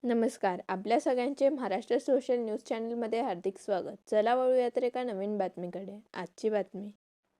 नमस्कार. आपल्या सगळ्यांचे महाराष्ट्र सोशल न्यूज चॅनलमध्ये हार्दिक स्वागत. चला वळूया तर एका नवीन बातमीकडे. आजची बातमी.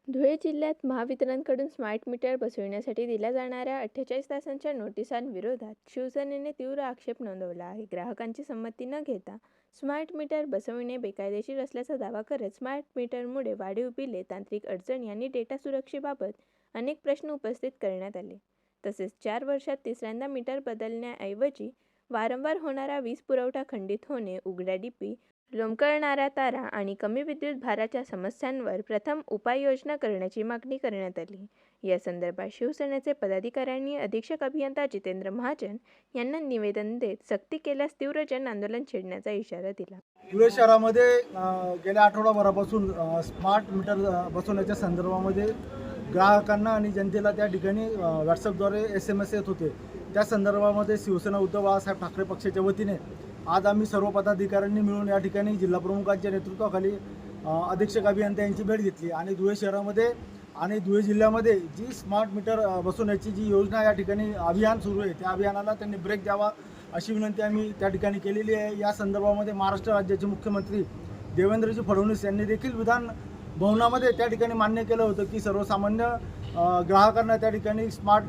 धुळे जिल्ह्यात महावितरणकडून स्मार्ट मीटर बसविण्यासाठी दिल्या जाणाऱ्या 48 तासांच्या नोटिसांविरोधात शिवसेनेने तीव्र आक्षेप नोंदवला आहे. ग्राहकांची संमती न घेता स्मार्ट मीटर बसविणे बेकायदेशीर असल्याचा दावा करत स्मार्ट मीटरमुळे वाढीव बिले, तांत्रिक अडचणी आणि डेटा सुरक्षेबाबत अनेक प्रश्न उपस्थित करण्यात आले. तसेच 4 वर्षात तिसऱ्यांदा मीटर बदलण्याऐवजी वारंवार होणारा वीज पुरवठा खंडित होणे, उघड्या डीपी, लोंबकळणाऱ्या तारा आणि कमी विद्युत भाराच्या समस्यांवर प्रथम उपाययोजना करण्याची मागणी करण्यात आली. या संदर्भात शिवसेनेचे पदाधिकाऱ्यांनी अधीक्षक अभियंता जितेंद्र महाजन यांना निवेदन देत सक्ती केल्यास तीव्र जन आंदोलन छेडण्याचा इशारा दिला. धुळे शहरामध्ये गेल्या आठवडाभरापासून स्मार्ट मीटर बसवण्याच्या संदर्भामध्ये ग्राहकांना आणि जनतेला त्या ठिकाणी व्हॉट्सअपद्वारे SMS येत होते. त्या संदर्भामध्ये शिवसेना उद्धव बाळासाहेब ठाकरे पक्षाच्या वतीने आज आम्ही सर्व पदाधिकाऱ्यांनी मिळून या ठिकाणी जिल्हा प्रमुखांच्या नेतृत्वाखाली अधीक्षक अभियंता यांची भेट घेतली आणि धुळे शहरामध्ये आणि धुळे जिल्ह्यामध्ये जी स्मार्ट मीटर बसवण्याची जी योजना या ठिकाणी अभियान सुरू आहे, त्या अभियानाला त्यांनी ब्रेक द्यावा अशी विनंती आम्ही त्या ठिकाणी केलेली आहे. या संदर्भामध्ये महाराष्ट्र राज्याचे मुख्यमंत्री देवेंद्रजी फडणवीस यांनी देखील विधान भवनामध्ये त्या ठिकाणी मान्य केलं होतं की सर्वसामान्य ग्राहकांना त्या ठिकाणी स्मार्ट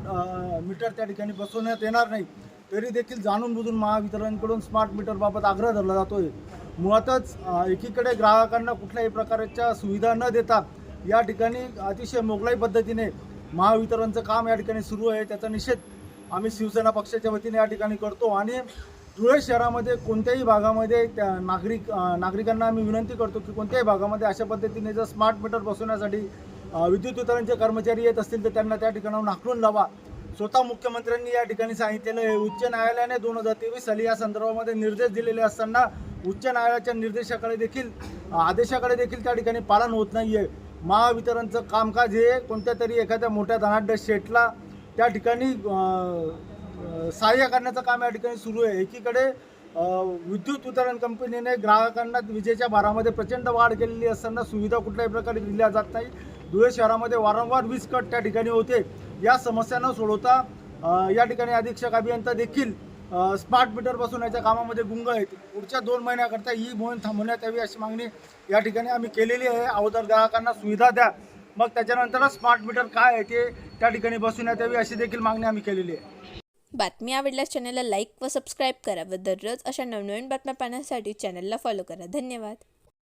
मीटर त्या ठिकाणी बसवण्यात येणार नाही. तरी देखील जाणून बुजून महावितरणकडून स्मार्ट मीटरबाबत आग्रह धरला जातो आहे. मुळातच एकीकडे ग्राहकांना कुठल्याही प्रकारच्या सुविधा न देता या ठिकाणी अतिशय मोगलाई पद्धतीने महावितरणचं काम या ठिकाणी सुरू आहे. त्याचा निषेध आम्ही शिवसेना पक्षाच्या वतीने या ठिकाणी करतो आणि धुळे शहरामध्ये कोणत्याही भागामध्ये त्या नागरिकांना आम्ही विनंती करतो की कोणत्याही भागामध्ये अशा पद्धतीने जर स्मार्ट मीटर बसवण्यासाठी विद्युत वितरणचे कर्मचारी येत असतील तर त्यांना त्या ठिकाणाहून हाकलून लावा. स्वतः मुख्यमंत्र्यांनी या ठिकाणी सांगितलेलं आहे. उच्च न्यायालयाने 2023 साली या संदर्भामध्ये निर्देश दिलेले असताना उच्च न्यायालयाच्या आदेशाकडे देखील त्या ठिकाणी पालन होत नाही आहे. महावितरणचं कामकाज हे कोणत्या तरी एखाद्या मोठ्या धनाढ्य शेठला त्या ठिकाणी सहाय्य करण्याचं काम या ठिकाणी सुरू आहे. एकीकडे विद्युत वितरण कंपनीने ग्राहकांना विजेच्या भारामध्ये प्रचंड वाढ केलेली असताना सुविधा कुठल्याही प्रकारे दिल्या जात नाही. धुळे शहरामध्ये वारंवार वीज कट त्या ठिकाणी होते. या समस्या न सोडवता या ठिकाणी अधीक्षक अभियंता देखील स्मार्ट मीटर बसवण्याच्या कामामध्ये गुंग आहेत. पुढच्या 2 महिन्याकरता ही मोहीम थांबवण्यात यावी अशी मागणी या ठिकाणी आम्ही केलेली आहे. अगोदर ग्राहकांना सुविधा द्या, मग त्याच्यानंतर स्मार्ट मीटर काय आहे ते त्या ठिकाणी बसवण्यात यावी अशी देखील मागणी आम्ही केलेली आहे. बातमी आवडल्यास चॅनलला लाईक व सबस्क्राईब करा व दररोज अशा नवनवीन बातम्या पाहण्यासाठी चॅनलला फॉलो करा. धन्यवाद.